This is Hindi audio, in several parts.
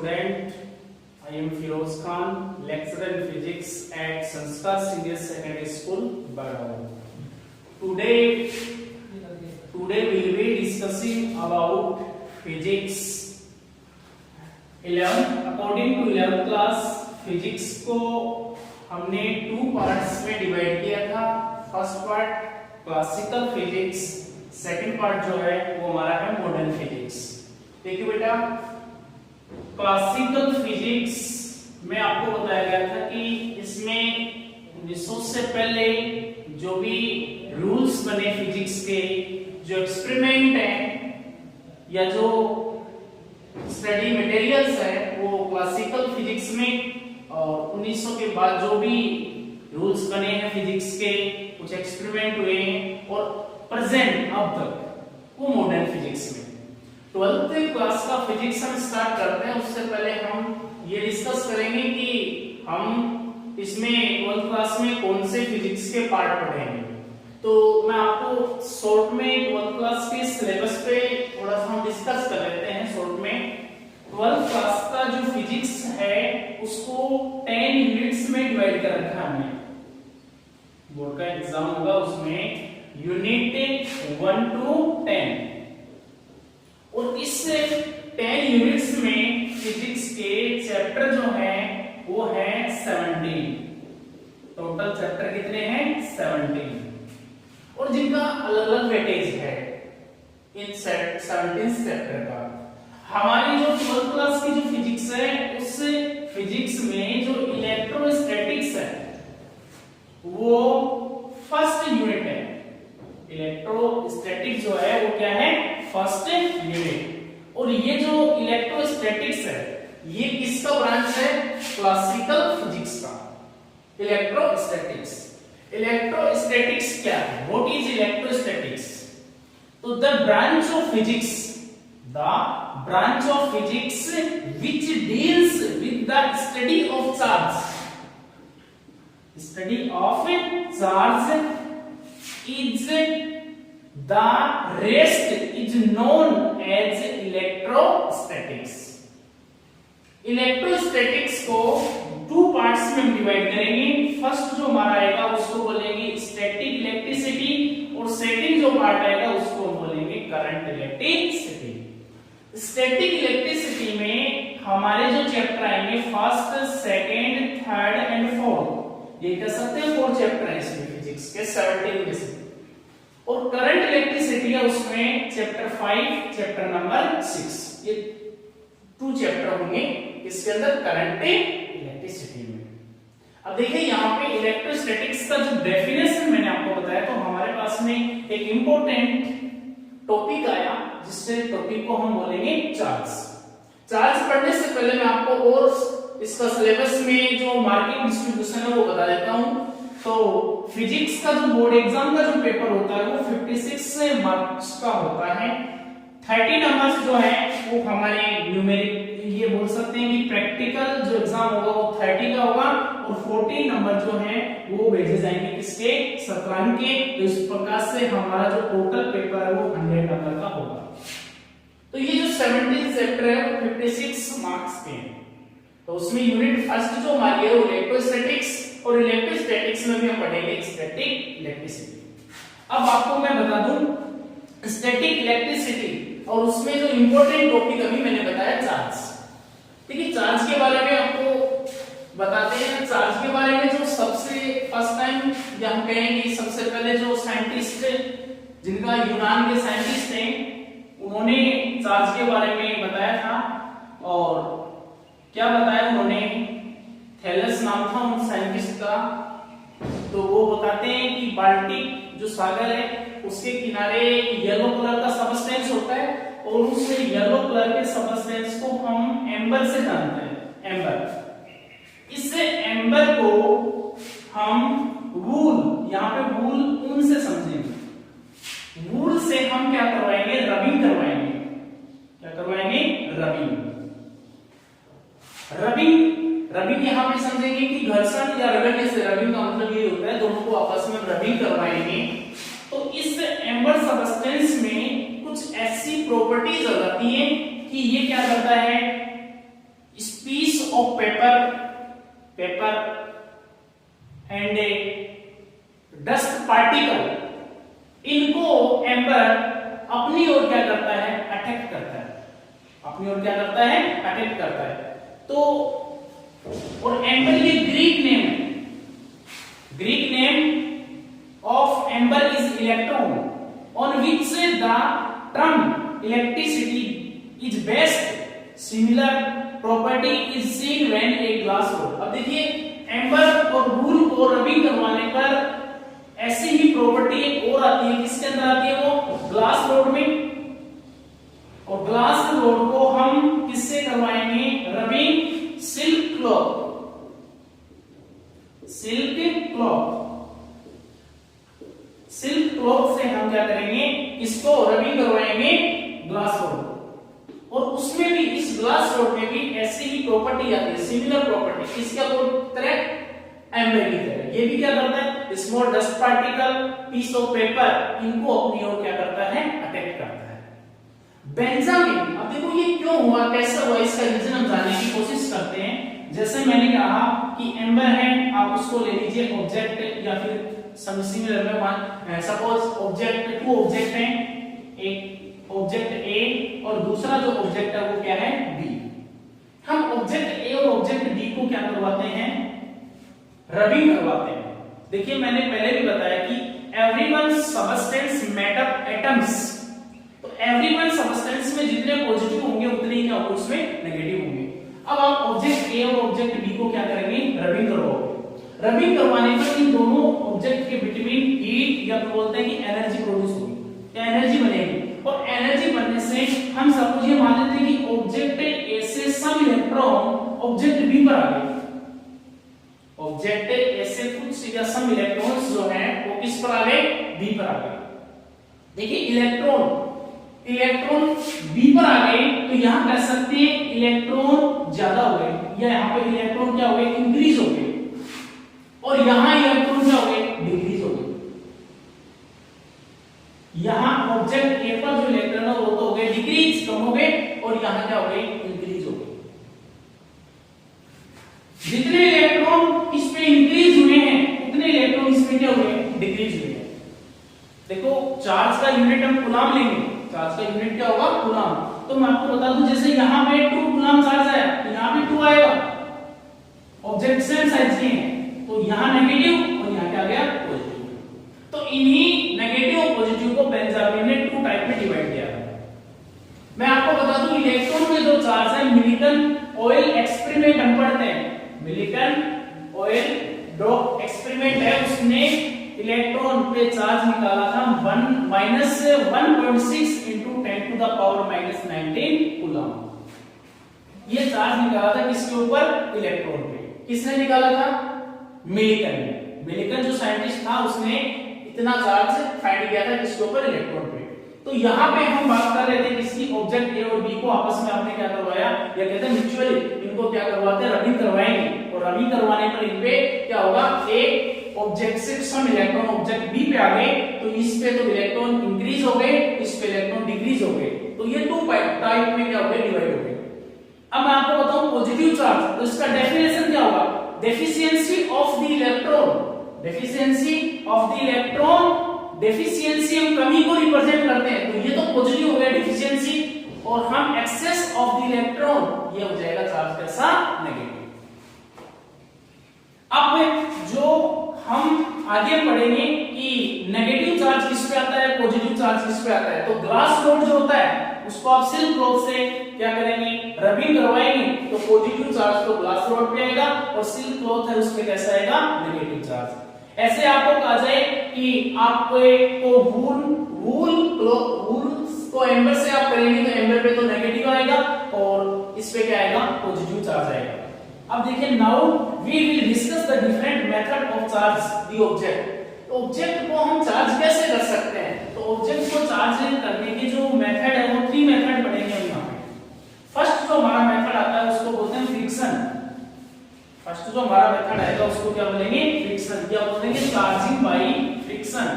student, I am Firoz Khan, lecturer in physics at Sanskar Senior Secondary School, Badaur. Today we will be discussing about physics 11. According to 11th class, physics को हमने 2 पार्ट्स में डिवाइड किया था. First part classical physics, second part जो है वो हमारा है मॉडर्न फिजिक्स. देखिए बेटा, क्लासिकल फिजिक्स में आपको बताया गया था कि इसमें 1900 से पहले जो भी रूल्स बने फिजिक्स के, जो एक्सपेरिमेंट है या जो स्टडी मटेरियल्स है वो क्लासिकल फिजिक्स में, और 1900 के बाद जो भी रूल्स बने हैं फिजिक्स के, कुछ एक्सपेरिमेंट हुए हैं और प्रेजेंट अब तक वो मॉडर्न फिजिक्स में. 12th क्लास का फिजिक्स हम स्टार्ट करते हैं. उससे पहले हम ये डिस्कस करेंगे कि हम इसमें 12th क्लास में कौन से फिजिक्स के पार्ट पढ़ेंगे. तो मैं आपको शॉर्ट में 12th क्लास के सिलेबस पे थोड़ा सा हम डिस्कस कर लेते हैं. शॉर्ट में 12th क्लास का जो फिजिक्स है उसको 10 यूनिट्स में डिवाइड कर रखा है हमने. बोर्ड का एग्जाम होगा उसमें यूनिट 1 to 10, और इस 10 यूनिट्स में फिजिक्स के चैप्टर जो हैं वो है 17. टोटल चैप्टर कितने हैं? 17, और जिनका अलग अलग वेटेज है इन 17 चैप्टर का. हमारी जो 12th क्लास की जो फिजिक्स है उस फिजिक्स में जो इलेक्ट्रोस्टैटिक्स है वो फर्स्ट यूनिट है. इलेक्ट्रोस्टैटिक्स जो है वो क्या है? First unit. और ये जो इलेक्ट्रोस्टैटिक्स है ये किसका ब्रांच है? क्लासिकल फिजिक्स का. इलेक्ट्रोस्टैटिक्स क्या है? What is electrostatics? तो the branch of physics which deals with the study of charge is the rest is known as electrostatics. Electrostatics को 2 पार्ट्स में हम डिवाइड करेंगे. फर्स्ट जो हमारा आएगा उसको बोलेंगे स्टैटिक इलेक्ट्रिसिटी, और सेकंड जो पार्ट आएगा उसको हम बोलेंगे करंट इलेक्ट्रिसिटी. स्टैटिक इलेक्ट्रिसिटी में हमारे जो चैप्टर आएंगे first, second, third and fourth, ये कह सकते हैं 4 चैप्टर हैं इसमें फिजिक्स के 17 में से. और करंट इलेक्ट्रिसिटी है उसमें चैप्टर 5, चैप्टर नंबर 6, ये 2 चैप्टर होंगे इसके अंदर करंट इलेक्ट्रिसिटी में. अब देखिए यहाँ पे इलेक्ट्रोस्टैटिक्स का जो डेफिनेशन मैंने आपको बताया, तो हमारे पास में एक इंपॉर्टेंट टॉपिक आया जिससे टॉपिक को हम बोलेंगे चार्ज. चार्ज पढ़ने से पहले मैं आपको और इसका सिलेबस में जो मार्किंग डिस्ट्रीब्यूशन है वो बता देता हूं. तो फिजिक्स का जो बोर्ड एग्जाम का जो पेपर होता है वो 56 मार्क्स का होता है. 30 नंबर्स जो है वो हमारे न्यूमेरिक, ये बोल सकते हैं कि प्रैक्टिकल जो एग्जाम होगा वो 30 का होगा, और 14 नंबर जो है वो भेजे जाएंगे किसके? शतरंज के. तो इस प्रकार से हमारा जो टोटल पेपर है वो 100 नंबर का होगा. तो ये जो 17 चैप्टर है वो 56 मार्क्स के हैं. तो उसमें यूनिट फर्स्ट जो हमारी है वो इलेक्ट्रोस्टैटिक्स, और इलेक्ट्रोस्टैटिक्स में भी हम पढ़ेंगे स्टैटिक इलेक्ट्रिसिटी. अब आपको मैं बता दूं स्टैटिक इलेक्ट्रिसिटी, और उसमें जो इंपॉर्टेंट टॉपिक अभी मैंने बताया चार्ज. देखिए चार्ज के बारे में आपको बताते हैं. चार्ज के बारे में जो सबसे फर्स्ट टाइम या हम कहेंगे सबसे पहले जो साइंटिस्ट जिनका यूनान के साइंटिस्ट हैं उन्होंने चार्ज के बारे में बताया था. और क्या बताया उन्होंने? थैलस नाम था उन साइंटिस्ट का. तो वो बताते हैं कि बाल्टिक जो सागर है उसके किनारे येलो कलर का सबस्टेंस होता है, और उस येलो कलर के सबस्टेंस को हम एम्बर से जानते हैं. एम्बर, इस एम्बर को हम वूल, यहाँ पे वूल ऊन से समझेंगे. वूल से हम क्या करवाएंगे? रबिंग करवाएंगे. क्या करवाएंगे? रबिंग यहाँ पे समझेंगे कि घर्षण या रगड़ने से. रबिंग का मतलब ये होता है दोनों को आपस में रबिंग करवाएंगे. तो इस एम्बर सबस्टेंस में कुछ ऐसी प्रॉपर्टीज हो जाती हैं कि ये क्या करता है? Of paper and A dust particle, इनको एम्बर अपनी ओर क्या करता है, अट्रैक्ट करता है, अपनी ओर क्या करता है, अट्रैक्ट करता है। तो और एम्बर ये ग्रीक नेम है, Greek name of amber is electron on which the term electricity is based, similar property is seen when a glass rod. अब देखिए एम्बर और वूल को रबिंग करवाने पर ऐसी ही प्रॉपर्टी एक और आती है, किसके अंदर आती है, वो ग्लास रोड में। और ग्लास रोड को हम किससे करवाएंगे, rubbing silk cloth, silk cloth, silk cloth से हम क्या करेंगे, इसको रबिंग करवाएंगे ग्लास रोड। और उसमें भी, इस ग्लास रोड में भी ऐसी ही प्रॉपर्टी आती है, सिमिलर प्रॉपर्टी, किसका तरह, एम्बर की तरह। ये भी क्या करता है, small dust particle, piece of paper, इनको अपनी ओर क्या करता है, अटैक करता है। बेंजामिन, अब देखो ये क्यों हुआ, कैसे हुआ, इसका रीजन हम जानने की कोशिश करते हैं। जैसे मैंने कहा कि एम्बर है, आप उसको ले लीजिए ऑब्जेक्ट या फिर सिमिलर में मान, सपोज ऑब्जेक्ट, टू ऑब्जेक्ट हैं, एक ऑब्जेक्ट ए और दूसरा जो ऑब्जेक्ट है वो क्या है, बी। हम ऑब्जेक्ट ए और ऑब्जेक्ट बी को क्या करवाते हैं, रबिंग करवाते हैं। देखिए मैंने पहले भी बताया कि everyone substance made up atoms, तो एवरीवन सबस्टेंस में जितने पॉजिटिव होंगे उतने ही क्या होंगे, उसमें नेगेटिव होंगे। अब आप ऑब्जेक्ट ए और ऑब्जेक्ट बी को क्या करेंगे, रबिंग करवाओगे। रबिंग करवाने पर इन दोनों ऑब्जेक्ट के बिटवीन हीट या बोलते हैं कि एनर्जी प्रोड्यूस होगी या एनर्जी बनेगी। और एनर्जी बनने से हम सपोज ये मान लेते हैं कि ऑब्जेक्ट ए से सम इलेक्ट्रॉन ऑब्जेक्ट बी पर आ गए, ऑब्जेक्ट ए से कुछ या सम इलेक्ट्रॉन्स जो हैं वो किस पर आ गए, बी पर आ गए। देखिए इलेक्ट्रॉन बी पर आ गए, तो यहां कह सकते हैं इलेक्ट्रॉन ज्यादा हो गए, या यहां पे इलेक्ट्रॉन क्या हो गए, इंक्रीज हो गए, और यहां इलेक्ट्रॉन क्या हो गए, डिक्रीज हो गए। यहां ऑब्जेक्ट ए पर जो इलेक्ट्रॉन है वो तो हो गए डिक्रीज, कम हो गए, और यहां क्या हो गए, इंक्रीज हो गए। जितने इलेक्ट्रॉन इसमें इंक्रीज हुए हैं उतने इलेक्ट्रॉन इसमें क्या हुए, डिक्रीज हुए हैं। देखो चार्ज का यूनिट हम कूलम लेंगे, चार्ज का यूनिट क्या होगा, कूलम। तो मैं आपको बता दूं, जैसे यहां पे 2 कूलम चार्ज आया, यहां भी 2 आएगा, ऑब्जेक्ट सेम साइज के हैं, तो यहां नेगेटिव और यहां क्या आ गया, पॉजिटिव। तो इन्हीं नेगेटिव और पॉजिटिव को बेंजामिन ने 2 टाइप में डिवाइड किया है। मैं आपको बता दूं इलेक्ट्रॉन में जो चार्ज है, मिलिकन ऑयल एक्सपेरिमेंट हम पढ़ते हैं, मिलिकन ऑयल ड्रॉप एक्सपेरिमेंट है, उसने इलेक्ट्रॉन पे चार्ज निकाला था 1-1.6 into 10 to the power -19 coulomb. ये चार्ज निकाला था किसके ऊपर, इलेक्ट्रॉन पे। किसने निकाला था, मिलिकन ने। मिलिकन जो साइंटिस्ट था उसने इतना चार्ज फाइंड किया था किसके ऊपर, इलेक्ट्रॉन पे। तो यहाँ पे हम बात कर रहे थे किसी ऑब्जेक्ट ए और बी को आपस में आपने क्या करवाया, या कहते हैं म्यूचुअली इनको क्या करवाते हैं, रबिंग करवाएंगे। और रबिंग करवाने पर इनपे क्या होगा, एक ऑब्जेक्ट से सम इलेक्ट्रॉन ऑब्जेक्ट बी पे आ गए, तो इस पे तो इलेक्ट्रॉन इंक्रीज हो गए, इस पे इलेक्ट्रॉन डिक्रीज हो गए। तो ये 2 टाइप में क्या हो गए, डिवाइड हो गए। अब मैं आपको बताऊं पॉजिटिव चार्ज, तो इसका डेफिनेशन क्या होगा, deficiency of the electron, deficiency of the electron, deficiency हम कमी को रिप्रेजेंट करते हैं, तो ये तो पॉजिटिव हो गया डेफिशिएंसी, और हम एक्सेस ऑफ द इलेक्ट्रॉन, ये हो जाएगा चार्ज कैसा, नेगेटिव। अब जो हम आगे पढ़ेंगे कि नेगेटिव चार्ज किस पे आता है, पॉजिटिव चार्ज किस पे आता है। तो ग्लास रोड जो होता है उसको आप सिल्क क्लॉथ से क्या करेंगे, रबिंग करवाएंगे, तो पॉजिटिव चार्ज तो ग्लास रोड पे आएगा, और सिल्क क्लॉथ है उसमें कैसा आएगा, नेगेटिव चार्ज। ऐसे आपको कहा जाए कि आपको वूल को एम्बर से आप करेंगे तो एम्बर पे तो नेगेटिव आएगा, और इस पे क्या आएगा, पॉजिटिव चार्ज आएगा। अब देखिए now we will discuss the different method of charge the object. तो ऑब्जेक्ट को हम चार्ज कैसे कर सकते हैं, तो ऑब्जेक्ट को चार्ज करने के जो मेथड है वो 3 मेथड पढ़ेंगे हम यहाँ पे। फर्स्ट जो हमारा मेथड आता है उसको बोलते हैं फ्रिक्शन। फर्स्ट जो हमारा मेथड आएगा उसको क्या बोलेंगे, फ्रिक्शन, क्या बोलेंगे, charging by friction,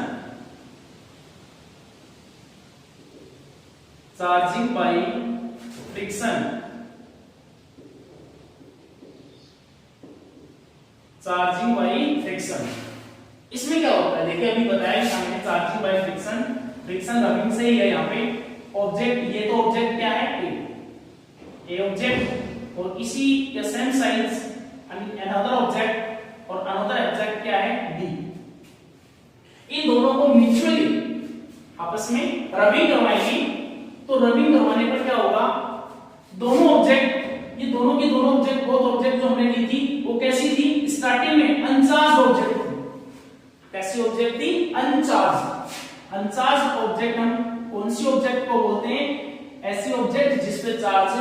charging by friction. Charging by friction. इसमें क्या होता है देखिए, अभी बताया हमने charging by friction, friction rubbing से ही है। यहाँ पे ऑब्जेक्ट, ये तो ऑब्जेक्ट क्या है, ए ऑब्जेक्ट, और इसी के सेम साइज अनदर ऑब्जेक्ट, और अनदर ऑब्जेक्ट क्या है, डी। इन दोनों को म्यूचुअली आपस में रबिंग करवाएंगे। तो रबिंग करवाने पर क्या होगा, दोनों ऑब्जेक्ट, ये दोनों की दोनों ऑब्जेक्ट, बोथ ऑब्जेक्ट जो हमने ली थी वो कैसी थी, स्टार्टिंग में अनचार्ज ऑब्जेक्ट थी। कैसी ऑब्जेक्ट थी, अनचार्ज। अनचार्ज ऑब्जेक्ट हम कौन सी ऑब्जेक्ट को बोलते हैं, ऐसी ऑब्जेक्ट जिसपे चार्ज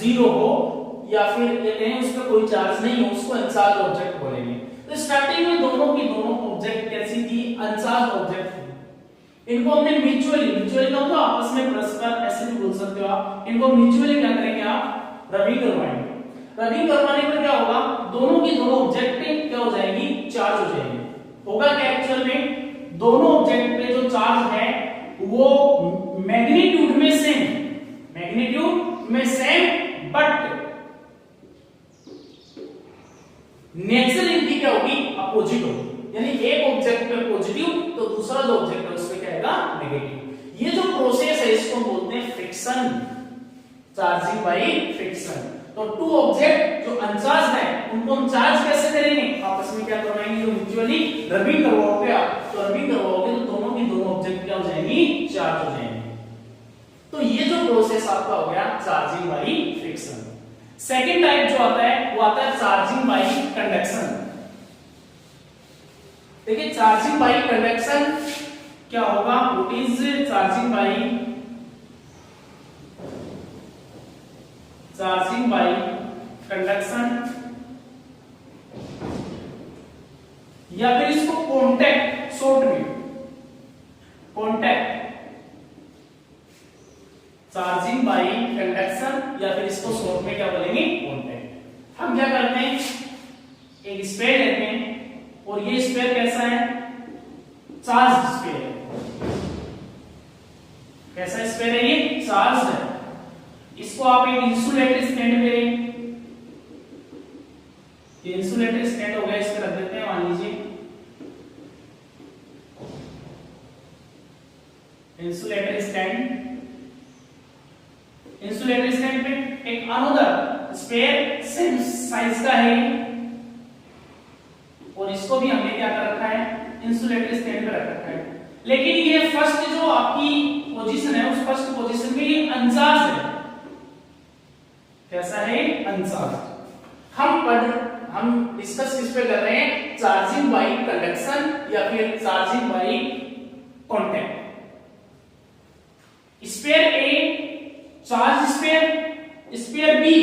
जीरो हो, या फिर ये कहें उस पर कोई चार्ज नहीं हो, उसको अनचार्ज ऑब्जेक्ट बोलेंगे। तो स्टार्टिंग में दोनों की दोनों ऑब्जेक्ट कैसी थी, अनचार्ज ऑब्जेक्ट थी। इनको हमने म्यूचुअली, म्यूचुअली का तो आपस में परस्पर ऐसे भी बोल सकते हो आप, इनको म्यूचुअली क्या करेंगे आप, रबिंग करवाएंगे। रबिंग करवाने पर क्या होगा, दोनों की दोनों ऑब्जेक्ट क्या हो जाएगी, चार्ज हो जाएंगे। होगा क्या एक्चुअल में, दोनों ऑब्जेक्ट पे जो चार्ज है वो मैग्नीट्यूड में सेम, मैग्नीट्यूड में सेम, बट नेचर इनकी क्या होगी, अपोजिट होगी। यानी एक ऑब्जेक्ट पे पॉजिटिव तो दूसरा जो ऑब्जेक्ट है उस पे क्या आएगा, नेगेटिव। ये जो प्रोसेस है इसको बोलते हैं फ्रिक्शन, चार्जिंग बाई फ्रिक्शन। तो टू ऑब्जेक्ट जो अनचार्ज है उनको हम चार्ज कैसे करेंगे, आपस में क्या करवाएंगे, तो म्यूचुअली रबिंग करवाओगे आप, तो रबिंग करवाओगे तो दोनों की दोनों ऑब्जेक्ट क्या हो जाएंगी, चार्ज हो जाएंगे। तो ये जो प्रोसेस आपका हो गया charging by friction. Second type जो आता है वो आता है चार्जिंग बाई कंडक्शन। देखिए चार्जिंग बाई कंडक्शन क्या होगा, what is charging by conduction, या फिर इसको कॉन्टैक्ट, शॉर्ट में कॉन्टैक्ट, चार्जिंग बाई कंडक्शन, या फिर इसको शॉर्ट में क्या बोलेंगे, कॉन्टैक्ट। हम क्या करते हैं, एक स्फीयर लेते हैं, और ये स्फीयर कैसा है, चार्ज स्फीयर। कैसा स्फीयर है, ये चार्ज है। इसको आप एक इंसुलेटर स्टैंड में, ये इंसुलेटर स्टैंड हो गया, इस पे रख देते हैं, मान लीजिए इंसुलेटर स्टैंड। इंसुलेटर स्टैंड पे एक अनदर स्फीयर सेम साइज का है, और इसको भी हमने क्या कर रखा है, इंसुलेटर स्टैंड पे रख रखा है। लेकिन ये फर्स्ट जो आपकी पोजीशन है, उस फर्स्ट पोजीशन में ये अनचार्ज है। कैसा है, अनचार्ज। हम डिस्कस किस पे कर रहे हैं, चार्जिंग बाई कंडक्शन या फिर charging by contact. Sphere A charge sphere, sphere B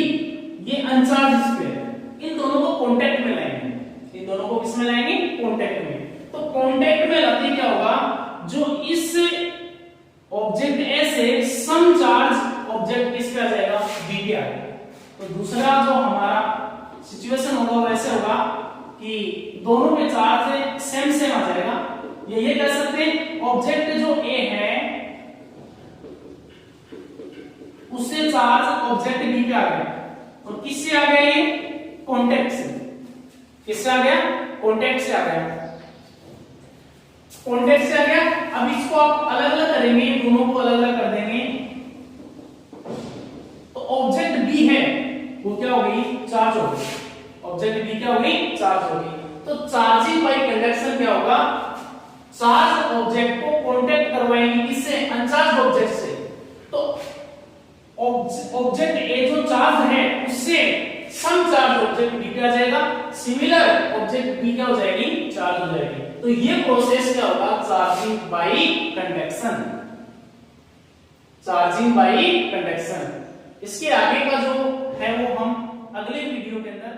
ये अनचार्ज स्फीयर, इन दोनों को कांटेक्ट में लाएंगे। इन दोनों को किस में लाएंगे, कांटेक्ट में। तो कांटेक्ट में लाते क्या होगा, जो इस ऑब्जेक्ट ए से सम चार्ज ऑब्जेक्ट किस पे आ जाएगा, बी पे आ जाएगा। तो दूसरा जो हमारा सिचुएशन होगा वैसे होगा कि दोनों पे चार्ज सेम सेम आ जाएगा। ये कह सकते हैं ऑब्जेक्ट जो ए है उससे चार्ज ऑब्जेक्ट बी पे आ गया, और किससे आ गया, ये कांटेक्ट से। किससे आ गया, कांटेक्ट से आ गया, कांटेक्ट से आ गया। अब इसको आप अलग अलग करेंगे, दोनों को अलग अलग कर देंगे, तो ऑब्जेक्ट बी है वो क्या हो गई, चार्ज हो गई। ऑब्जेक्ट बी क्या हो गई, चार्ज हो गई। तो चार्जिंग बाई कंडक्शन क्या होगा, चार्ज ऑब्जेक्ट को कांटेक्ट करवाएंगे, किससे, अनचार्ज ऑब्जेक्ट से। तो ऑब्जेक्ट ए जो चार्ज है उससे सम चार्ज ऑब्जेक्ट बी पे आ जाएगा, सिमिलर ऑब्जेक्ट बी क्या हो जाएगी, चार्ज हो जाएगी। तो ये प्रोसेस क्या होगा, charging by conduction, charging by conduction. इसके आगे का जो है वो हम अगले वीडियो के अंदर